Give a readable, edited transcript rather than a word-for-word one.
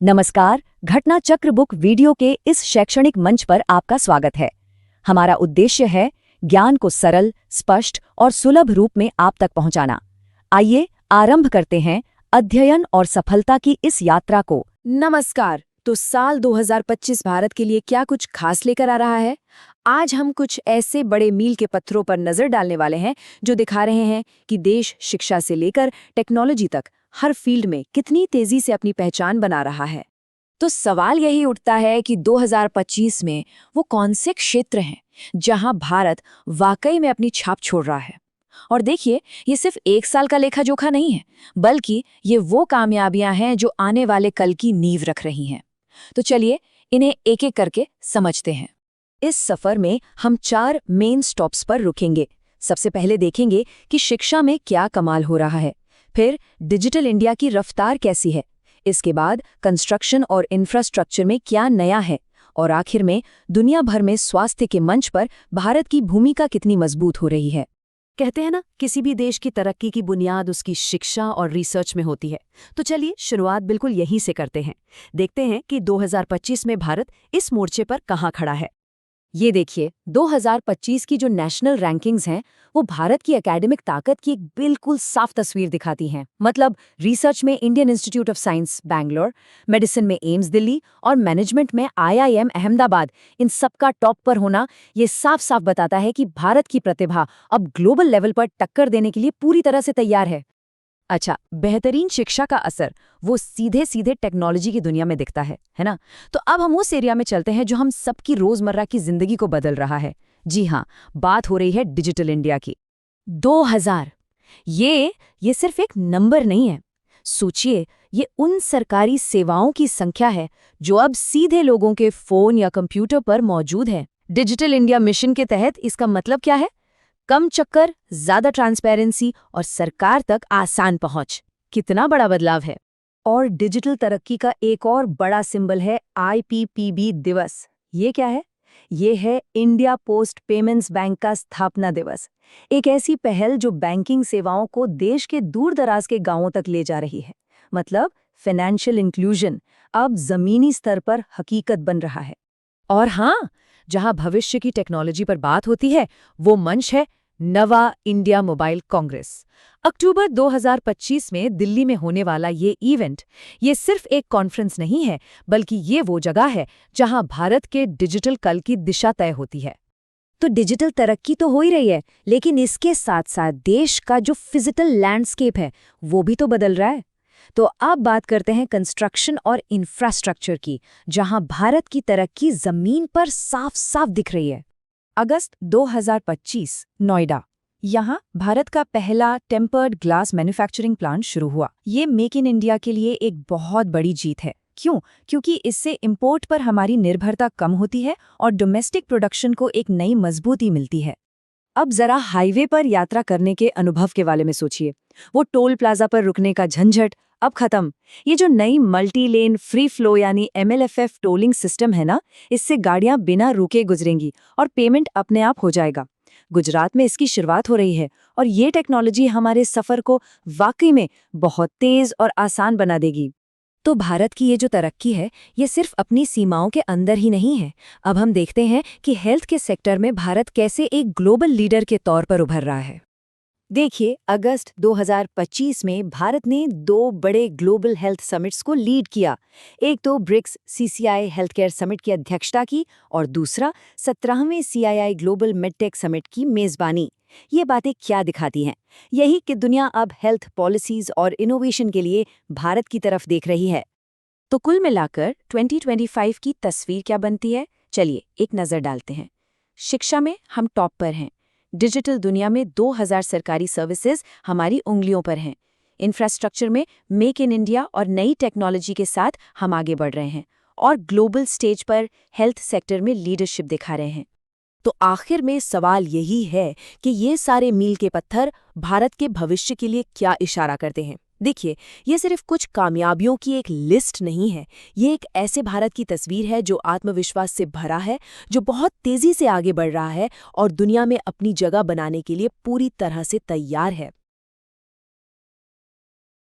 नमस्कार, घटना चक्र बुक वीडियो के इस शैक्षणिक मंच पर आपका स्वागत है। हमारा उद्देश्य है ज्ञान को सरल, स्पष्ट और सुलभ रूप में आप तक पहुंचाना। आइए आरंभ करते हैं अध्ययन और सफलता की इस यात्रा को। नमस्कार। तो साल 2025 भारत के लिए क्या कुछ खास लेकर आ रहा है? आज हम कुछ ऐसे बड़े मील के पत्थरों पर नजर डालने वाले हैं जो दिखा रहे हैं कि देश शिक्षा से लेकर टेक्नोलॉजी तक हर फील्ड में कितनी तेजी से अपनी पहचान बना रहा है। तो सवाल यही उठता है कि 2025 में वो कौन से क्षेत्र हैं जहां भारत वाकई में अपनी छाप छोड़ रहा है। और देखिए, ये सिर्फ एक साल का लेखा जोखा नहीं है, बल्कि ये वो कामयाबियां हैं जो आने वाले कल की नींव रख रही हैं। तो चलिए इन्हें एक एक करके समझते हैं। इस सफर में हम 4 मेन स्टॉप्स पर रुकेंगे। सबसे पहले देखेंगे कि शिक्षा में क्या कमाल हो रहा है, फिर डिजिटल इंडिया की रफ्तार कैसी है, इसके बाद कंस्ट्रक्शन और इंफ्रास्ट्रक्चर में क्या नया है, और आखिर में दुनिया भर में स्वास्थ्य के मंच पर भारत की भूमिका कितनी मजबूत हो रही है। कहते हैं ना, किसी भी देश की तरक्की की बुनियाद उसकी शिक्षा और रिसर्च में होती है। तो चलिए शुरुआत बिल्कुल यहीं से करते हैं। देखते हैं कि 2025 में भारत इस मोर्चे पर कहाँ खड़ा है। ये देखिए, 2025 की जो नेशनल रैंकिंग्स हैं वो भारत की एकेडमिक ताकत की एक बिल्कुल साफ तस्वीर दिखाती हैं। मतलब रिसर्च में Indian institute of science Bangalore, medicine में एम्स दिल्ली और मैनेजमेंट में IIM अहमदाबाद, इन सबका टॉप पर होना ये साफ साफ बताता है कि भारत की प्रतिभा अब ग्लोबल लेवल पर टक्कर देने के लिए पूरी तरह से तैयार है। अच्छा, बेहतरीन शिक्षा का असर वो सीधे सीधे टेक्नोलॉजी की दुनिया में दिखता है ना? तो अब हम उस एरिया में चलते हैं जो हम सबकी रोजमर्रा की जिंदगी को बदल रहा है। जी हाँ, बात हो रही है डिजिटल इंडिया की। 2000 ये सिर्फ एक नंबर नहीं है। सोचिए, ये उन सरकारी सेवाओं की संख्या है जो अब सीधे लोगों के फोन या कंप्यूटर पर मौजूद है। डिजिटल इंडिया मिशन के तहत इसका मतलब क्या है? कम चक्कर, ज्यादा ट्रांसपेरेंसी और सरकार तक आसान पहुंच। कितना बड़ा बदलाव है। और डिजिटल तरक्की का एक और बड़ा सिंबल है IPPB दिवस। ये क्या है? ये है इंडिया पोस्ट पेमेंट्स बैंक का स्थापना दिवस। एक ऐसी पहल जो बैंकिंग सेवाओं को देश के दूर दराज के गांवों तक ले जा रही है। मतलब फाइनेंशियल इंक्लूजन अब जमीनी स्तर पर हकीकत बन रहा है। और हाँ, जहां भविष्य की टेक्नोलॉजी पर बात होती है, वो मंच है नवा इंडिया मोबाइल कांग्रेस। अक्टूबर 2025 में दिल्ली में होने वाला ये इवेंट, ये सिर्फ एक कॉन्फ्रेंस नहीं है, बल्कि ये वो जगह है जहां भारत के डिजिटल कल की दिशा तय होती है। तो डिजिटल तरक्की तो हो ही रही है, लेकिन इसके साथ साथ देश का जो फिजिकल लैंडस्केप है वो भी तो बदल रहा है। तो अब बात करते हैं कंस्ट्रक्शन और इंफ्रास्ट्रक्चर की, जहां भारत की तरक्की जमीन पर साफ साफ दिख रही है। अगस्त 2025, नोएडा। यहाँ भारत का पहला टेम्पर्ड ग्लास मैन्युफैक्चरिंग प्लांट शुरू हुआ। ये मेक इन इंडिया के लिए एक बहुत बड़ी जीत है। क्यों? क्योंकि इससे इंपोर्ट पर हमारी निर्भरता कम होती है और डोमेस्टिक प्रोडक्शन को एक नई मजबूती मिलती है। अब जरा हाईवे पर यात्रा करने के अनुभव के बारे में सोचिए। वो टोल प्लाजा पर रुकने का झंझट अब खत्म। ये जो नई मल्टी लेन फ्री फ्लो यानी MLFF टोलिंग सिस्टम है ना, इससे गाड़ियां बिना रुके गुजरेंगी और पेमेंट अपने आप हो जाएगा। गुजरात में इसकी शुरुआत हो रही है और ये टेक्नोलॉजी हमारे सफर को वाकई में बहुत तेज और आसान बना देगी। तो भारत की ये जो तरक्की है, ये सिर्फ अपनी सीमाओं के अंदर ही नहीं है। अब हम देखते हैं कि हेल्थ के सेक्टर में भारत कैसे एक ग्लोबल लीडर के तौर पर उभर रहा है। देखिए, अगस्त 2025 में भारत ने 2 बड़े ग्लोबल हेल्थ समिट्स को लीड किया। एक तो BRICS CCI health care summit की अध्यक्षता की और दूसरा 17वें CII ग्लोबल मिडटेक समिट की मेजबानी। ये बातें क्या दिखाती हैं? यही कि दुनिया अब हेल्थ पॉलिसीज और इनोवेशन के लिए भारत की तरफ देख रही है। तो कुल मिलाकर 2025 की तस्वीर क्या बनती है? चलिए एक नज़र डालते हैं। शिक्षा में हम टॉप पर हैं। डिजिटल दुनिया में 2000 सरकारी सर्विसेज हमारी उंगलियों पर हैं। इंफ्रास्ट्रक्चर में मेक इन इंडिया और नई टेक्नोलॉजी के साथ हम आगे बढ़ रहे हैं और ग्लोबल स्टेज पर हेल्थ सेक्टर में लीडरशिप दिखा रहे हैं। तो आखिर में सवाल यही है कि ये सारे मील के पत्थर भारत के भविष्य के लिए क्या इशारा करते हैं? देखिए, ये सिर्फ कुछ कामयाबियों की एक लिस्ट नहीं है। ये एक ऐसे भारत की तस्वीर है जो आत्मविश्वास से भरा है, जो बहुत तेजी से आगे बढ़ रहा है और दुनिया में अपनी जगह बनाने के लिए पूरी तरह से तैयार है।